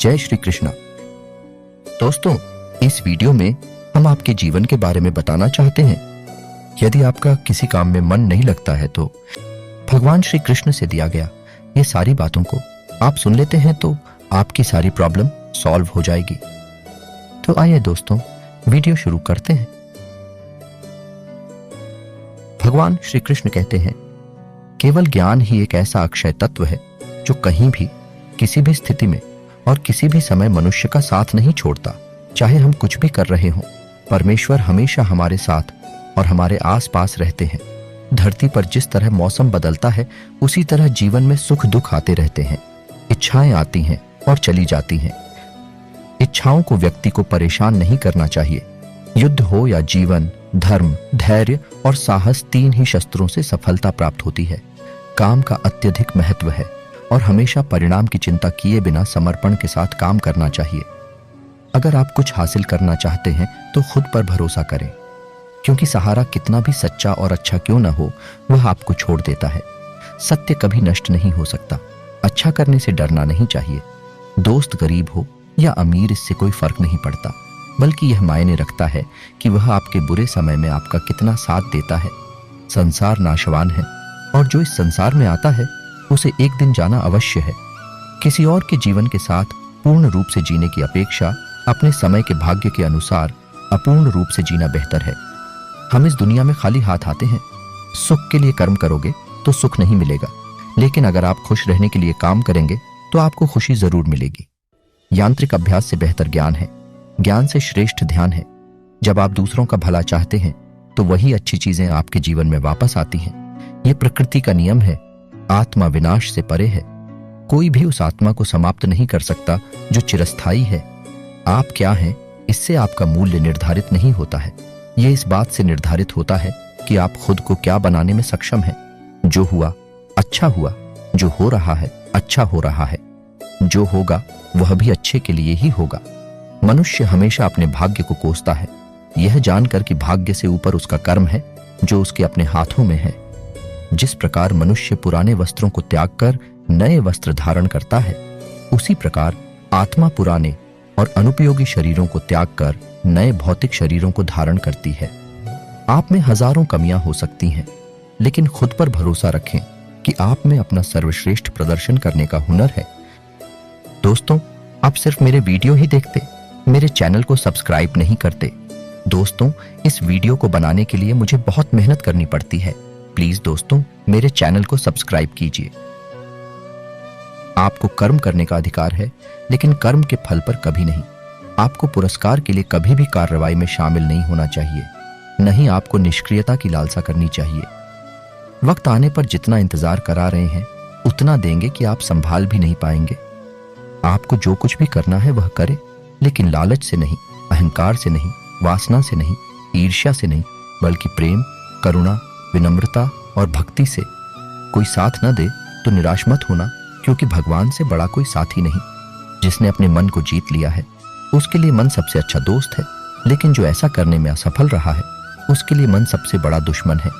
जय श्री कृष्णा। दोस्तों, इस वीडियो में हम आपके जीवन के बारे में बताना चाहते हैं। यदि आपका किसी काम में मन नहीं लगता है तो भगवान श्री कृष्ण से दिया गया ये सारी बातों को आप सुन लेते हैं तो आपकी सारी प्रॉब्लम सॉल्व हो जाएगी। तो आइए दोस्तों, वीडियो शुरू करते हैं। भगवान श्री कृष्ण कहते हैं, केवल ज्ञान ही एक ऐसा अक्षय तत्व है जो कहीं भी, किसी भी स्थिति में और किसी भी समय मनुष्य का साथ नहीं छोड़ता। चाहे हम कुछ भी कर रहे हों, परमेश्वर हमेशा हमारे साथ और हमारे आसपास रहते हैं। धरती पर जिस तरह मौसम बदलता है, उसी तरह जीवन में सुख दुख आते रहते हैं। इच्छाएं आती हैं और चली जाती हैं। इच्छाओं को व्यक्ति को परेशान नहीं करना चाहिए। युद्ध हो या जीवन, धर्म, धैर्य और साहस, तीन ही शस्त्रों से सफलता प्राप्त होती है। काम का अत्यधिक महत्व है और हमेशा परिणाम की चिंता किए बिना समर्पण के साथ काम करना चाहिए। अगर आप कुछ हासिल करना चाहते हैं तो खुद पर भरोसा करें, क्योंकि सहारा कितना भी सच्चा और अच्छा क्यों न हो, वह आपको छोड़ देता है। सत्य कभी नष्ट नहीं हो सकता। अच्छा करने से डरना नहीं चाहिए। दोस्त गरीब हो या अमीर, इससे कोई फर्क नहीं पड़ता, बल्कि यह मायने रखता है कि वह आपके बुरे समय में आपका कितना साथ देता है। संसार नाशवान है और जो इस संसार में आता है उसे एक दिन जाना अवश्य है। किसी और के जीवन के साथ पूर्ण रूप से जीने की अपेक्षा अपने समय के भाग्य के अनुसार अपूर्ण रूप से जीना बेहतर है। हम इस दुनिया में खाली हाथ आते हैं। सुख के लिए कर्म करोगे तो सुख नहीं मिलेगा, लेकिन अगर आप खुश रहने के लिए काम करेंगे तो आपको खुशी जरूर मिलेगी। यांत्रिक अभ्यास से बेहतर ज्ञान है। ज्ञान से श्रेष्ठ ध्यान है। जब आप दूसरों का भला चाहते हैं तो वही अच्छी चीजें आपके जीवन में वापस आती हैं। यह प्रकृति का नियम है। आत्मा विनाश से परे है। कोई भी उस आत्मा को समाप्त नहीं कर सकता जो चिरस्थायी है। आप क्या हैं, इससे आपका मूल्य निर्धारित नहीं होता है। यह इस बात से निर्धारित होता है कि आप खुद को क्या बनाने में सक्षम हैं। जो हुआ अच्छा हुआ, जो हो रहा है अच्छा हो रहा है, जो होगा वह भी अच्छे के लिए ही होगा। मनुष्य हमेशा अपने भाग्य को कोसता है, यह जानकर कि भाग्य से ऊपर उसका कर्म है जो उसके अपने हाथों में है। जिस प्रकार मनुष्य पुराने वस्त्रों को त्याग कर नए वस्त्र धारण करता है, उसी प्रकार आत्मा पुराने और अनुपयोगी शरीरों को त्याग कर नए भौतिक शरीरों को धारण करती है। आप में हजारों कमियां हो सकती हैं, लेकिन खुद पर भरोसा रखें कि आप में अपना सर्वश्रेष्ठ प्रदर्शन करने का हुनर है। दोस्तों, आप सिर्फ मेरे वीडियो ही देखते, मेरे चैनल को सब्सक्राइब नहीं करते। दोस्तों, इस वीडियो को बनाने के लिए मुझे बहुत मेहनत करनी पड़ती है। प्लीज दोस्तों, मेरे चैनल को सब्सक्राइब कीजिए। आपको कर्म करने का अधिकार है, लेकिन कर्म के फल पर कभी नहीं। आपको पुरस्कार के लिए कभी भी कार्रवाई में शामिल नहीं होना चाहिए। नहीं, आपको निष्क्रियता की लालसा करनी चाहिए। वक्त आने पर जितना इंतजार करा रहे हैं उतना देंगे कि आप संभाल भी नहीं पाएंगे। आपको जो कुछ भी करना है वह करे, लेकिन लालच से नहीं, अहंकार से नहीं, वासना से नहीं, ईर्ष्या से नहीं, बल्कि प्रेम, करुणा, विनम्रता और भक्ति से। कोई साथ न दे तो निराश मत होना, क्योंकि भगवान से बड़ा कोई साथी नहीं। जिसने अपने मन को जीत लिया है उसके लिए मन सबसे अच्छा दोस्त है, लेकिन जो ऐसा करने में असफल रहा है उसके लिए मन सबसे बड़ा दुश्मन है।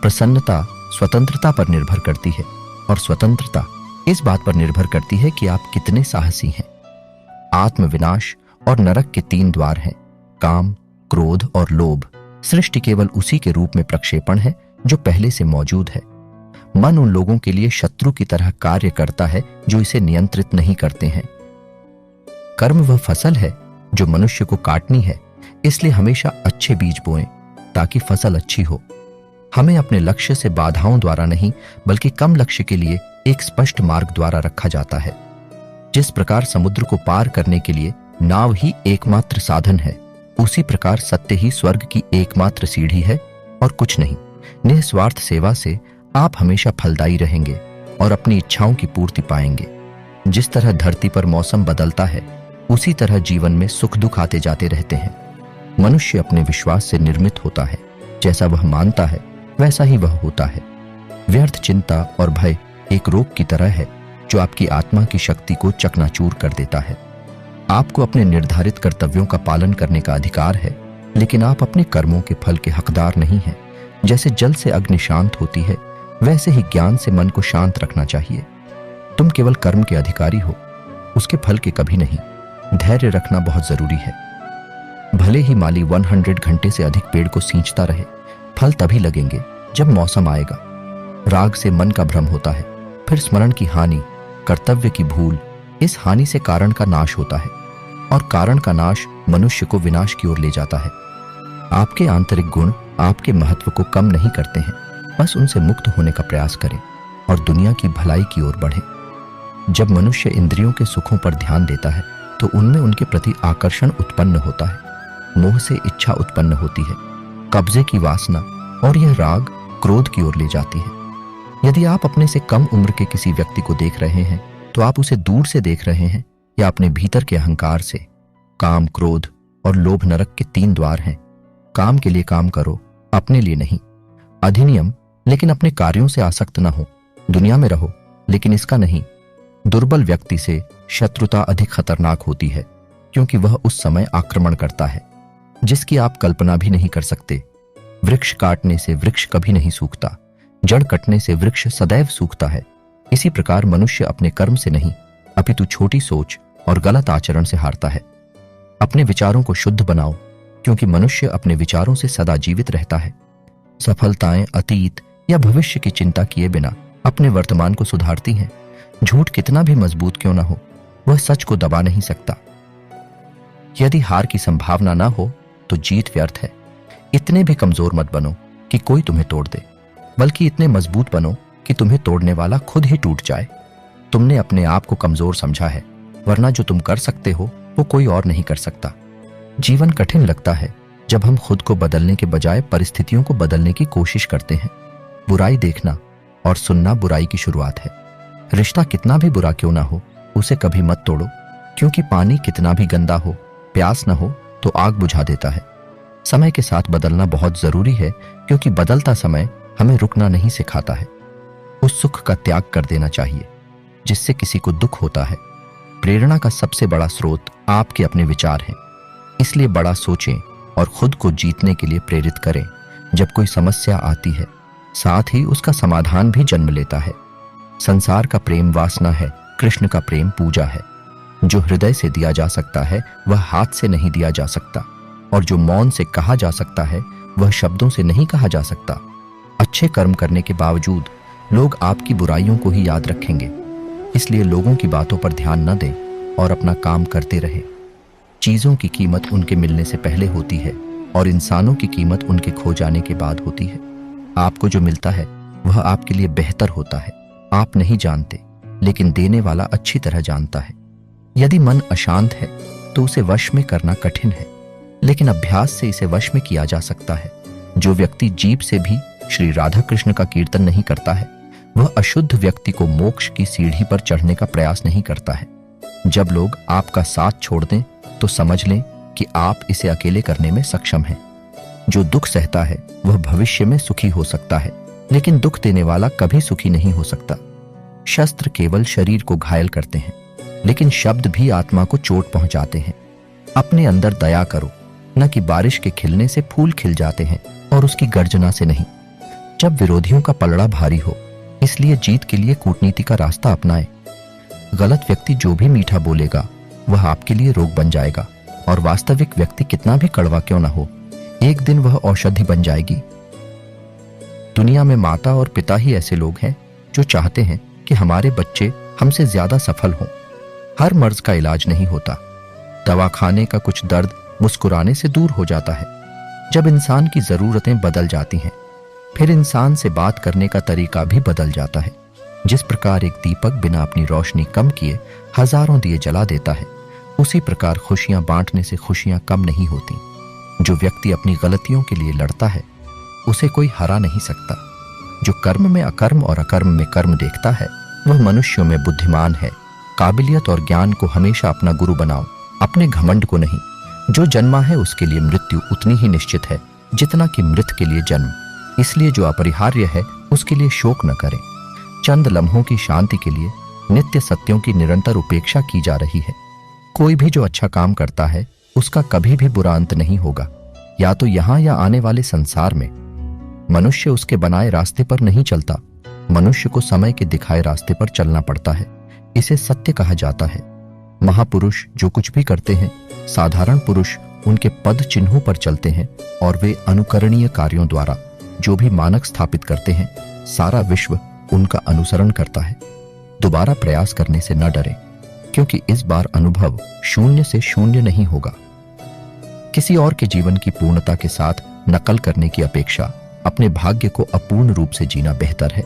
प्रसन्नता स्वतंत्रता पर निर्भर करती है और स्वतंत्रता इस बात पर निर्भर करती है कि आप कितने साहसी हैं। आत्मविनाश और नरक के 3 द्वार हैं, काम, क्रोध और लोभ। सृष्टि केवल उसी के रूप में प्रक्षेपण है जो पहले से मौजूद है। मन उन लोगों के लिए शत्रु की तरह कार्य करता है जो इसे नियंत्रित नहीं करते हैं। कर्म वह फसल है जो मनुष्य को काटनी है, इसलिए हमेशा अच्छे बीज बोएं ताकि फसल अच्छी हो। हमें अपने लक्ष्य से बाधाओं द्वारा नहीं, बल्कि कम लक्ष्य के लिए एक स्पष्ट मार्ग द्वारा रखा जाता है। जिस प्रकार समुद्र को पार करने के लिए नाव ही एकमात्र साधन है, उसी प्रकार सत्य ही स्वर्ग की एकमात्र सीढ़ी है और कुछ नहीं। निस्वार्थ सेवा से आप हमेशा फलदायी रहेंगे और अपनी इच्छाओं की पूर्ति पाएंगे। जिस तरह धरती पर मौसम बदलता है, उसी तरह जीवन में सुख दुख आते जाते रहते हैं। मनुष्य अपने विश्वास से निर्मित होता है। जैसा वह मानता है वैसा ही वह होता है। व्यर्थ चिंता और भय एक रोग की तरह है जो आपकी आत्मा की शक्ति को चकनाचूर कर देता है। आपको अपने निर्धारित कर्तव्यों का पालन करने का अधिकार है, लेकिन आप अपने कर्मों के फल के हकदार नहीं हैं। जैसे जल से अग्नि शांत होती है, वैसे ही ज्ञान से मन को शांत रखना चाहिए। तुम केवल कर्म के अधिकारी हो। उसके फल के कभी नहीं। धैर्य रखना बहुत जरूरी है। भले ही माली 100 घंटे से अधिक पेड़ को सींचता रहे, फल तभी लगेंगे जब मौसम आएगा। राग से मन का भ्रम होता है, फिर स्मरण की हानि, कर्तव्य की भूल। इस हानि से कारण का नाश होता है और कारण का नाश मनुष्य को विनाश की ओर ले जाता है। आपके आंतरिक गुण आपके महत्व को कम नहीं करते हैं, बस उनसे मुक्त होने का प्रयास करें और दुनिया की भलाई की ओर बढ़ें। जब मनुष्य इंद्रियों के सुखों पर ध्यान देता है तो उनमें उनके प्रति आकर्षण उत्पन्न होता है, मोह से इच्छा उत्पन्न होती है, कब्जे की वासना, और यह राग क्रोध की ओर ले जाती है। यदि आप अपने से कम उम्र के किसी व्यक्ति को देख रहे हैं तो आप उसे दूर से देख रहे हैं या अपने भीतर के अहंकार से। काम, क्रोध और लोभ नरक के 3 द्वार हैं। काम के लिए काम करो, अपने लिए नहीं। अधिनियम, लेकिन अपने कार्यों से आसक्त न हो। दुनिया में रहो, लेकिन इसका नहीं। दुर्बल व्यक्ति से शत्रुता अधिक खतरनाक होती है, क्योंकि वह उस समय आक्रमण करता है जिसकी आप कल्पना भी नहीं कर सकते। वृक्ष काटने से वृक्ष कभी नहीं सूखता, जड़ कटने से वृक्ष सदैव सूखता है। इसी प्रकार मनुष्य अपने कर्म से नहीं, अपितु छोटी सोच और गलत आचरण से हारता है। अपने विचारों को शुद्ध बनाओ, क्योंकि मनुष्य अपने विचारों से सदा जीवित रहता है। सफलताएं अतीत या भविष्य की चिंता किए बिना अपने वर्तमान को सुधारती हैं। झूठ कितना भी मजबूत क्यों ना हो, वह सच को दबा नहीं सकता। यदि हार की संभावना ना हो तो जीत व्यर्थ है। इतने भी कमजोर मत बनो कि कोई तुम्हें तोड़ दे, बल्कि इतने मजबूत बनो कि तुम्हें तोड़ने वाला खुद ही टूट जाए। तुमने अपने आप को कमजोर समझा है, वरना जो तुम कर सकते हो वो कोई और नहीं कर सकता। जीवन कठिन लगता है जब हम खुद को बदलने के बजाय परिस्थितियों को बदलने की कोशिश करते हैं। बुराई देखना और सुनना बुराई की शुरुआत है। रिश्ता कितना भी बुरा क्यों ना हो, उसे कभी मत तोड़ो, क्योंकि पानी कितना भी गंदा हो, प्यास न हो तो आग बुझा देता है। समय के साथ बदलना बहुत जरूरी है, क्योंकि बदलता समय हमें रुकना नहीं सिखाता है। उस सुख का त्याग कर देना चाहिए जिससे किसी को दुख होता है। प्रेरणा का सबसे बड़ा स्रोत आपके अपने विचार हैं, इसलिए बड़ा सोचें और खुद को जीतने के लिए प्रेरित करें। जब कोई समस्या आती है, साथ ही उसका समाधान भी जन्म लेता है। संसार का प्रेम वासना है, कृष्ण का प्रेम पूजा है। जो हृदय से दिया जा सकता है वह हाथ से नहीं दिया जा सकता, और जो मौन से कहा जा सकता है वह शब्दों से नहीं कहा जा सकता। अच्छे कर्म करने के बावजूद लोग आपकी बुराइयों को ही याद रखेंगे, इसलिए लोगों की बातों पर ध्यान न दें और अपना काम करते रहें। चीजों की कीमत उनके मिलने से पहले होती है और इंसानों की कीमत उनके खो जाने के बाद होती है। आपको जो मिलता है वह आपके लिए बेहतर होता है। आप नहीं जानते, लेकिन देने वाला अच्छी तरह जानता है। यदि मन अशांत है तो उसे वश में करना कठिन है, लेकिन अभ्यास से इसे वश में किया जा सकता है। जो व्यक्ति जीभ से भी श्री राधा कृष्ण का कीर्तन नहीं करता है, वह अशुद्ध व्यक्ति को मोक्ष की सीढ़ी पर चढ़ने का प्रयास नहीं करता है। जब लोग आपका साथ छोड़ दें तो समझ लें कि आप इसे अकेले करने में सक्षम हैं। जो दुख सहता है वह भविष्य में सुखी हो सकता है, लेकिन दुख देने वाला कभी सुखी नहीं हो सकता। शस्त्र केवल शरीर को घायल करते हैं, लेकिन शब्द भी आत्मा को चोट पहुंचाते हैं। अपने अंदर दया करो, न कि बारिश के खिलने से फूल खिल जाते हैं और उसकी गर्जना से नहीं। जब विरोधियों का पलड़ा भारी हो, इसलिए जीत के लिए कूटनीति का रास्ता अपनाएं। गलत व्यक्ति जो भी मीठा बोलेगा वह आपके लिए रोग बन जाएगा, और वास्तविक व्यक्ति कितना भी कड़वा क्यों ना हो, एक दिन वह औषधि बन जाएगी। दुनिया में माता और पिता ही ऐसे लोग हैं जो चाहते हैं कि हमारे बच्चे हमसे ज्यादा सफल हों। हर मर्ज का इलाज नहीं होता। दवाखाने का कुछ दर्द मुस्कुराने से दूर हो जाता है। जब इंसान की जरूरतें बदल जाती हैं, फिर इंसान से बात करने का तरीका भी बदल जाता है। जिस प्रकार एक दीपक बिना अपनी रोशनी कम किए हजारों दिए जला देता है, उसी प्रकार खुशियां बांटने से खुशियां कम नहीं होती। जो व्यक्ति अपनी गलतियों के लिए लड़ता है, उसे कोई हरा नहीं सकता। जो कर्म में अकर्म और अकर्म में कर्म देखता है, वह मनुष्यों में बुद्धिमान है। काबिलियत और ज्ञान को हमेशा अपना गुरु बनाओ, अपने घमंड को नहीं। जो जन्मा है उसके लिए मृत्यु उतनी ही निश्चित है जितना कि मृत के लिए जन्म। इसलिए जो अपरिहार्य है उसके लिए शोक न करें। चंद लम्हों की शांति के लिए नित्य सत्यों की निरंतर उपेक्षा की जा रही है। कोई भी जो अच्छा काम करता है उसका कभी भी बुरा अंत नहीं होगा, या तो यहाँ या आने वाले संसार में। मनुष्य उसके बनाए रास्ते पर नहीं चलता, मनुष्य को समय के दिखाए रास्ते पर चलना पड़ता है। इसे सत्य कहा जाता है। महापुरुष जो कुछ भी करते हैं, साधारण पुरुष उनके पद चिन्हों पर चलते हैं और वे अनुकरणीय कार्यों द्वारा जो भी मानक स्थापित करते हैं, सारा विश्व उनका अनुसरण करता है। दोबारा प्रयास करने से न डरें, क्योंकि इस बार अनुभव शून्य से शून्य नहीं होगा। किसी और के जीवन की पूर्णता के साथ नकल करने की अपेक्षा अपने भाग्य को अपूर्ण रूप से जीना बेहतर है।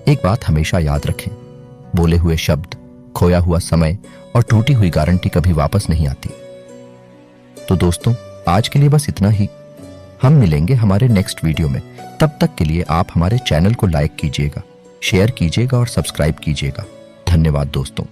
एक बात हमेशा याद रखें, बोले हुए शब्द, खोया हुआ समय और टूटी हुई गारंटी कभी वापस नहीं आती। तो दोस्तों, आज के लिए बस इतना ही। हम मिलेंगे हमारे नेक्स्ट वीडियो में। तब तक के लिए आप हमारे चैनल को लाइक कीजिएगा, शेयर कीजिएगा और सब्सक्राइब कीजिएगा। धन्यवाद दोस्तों।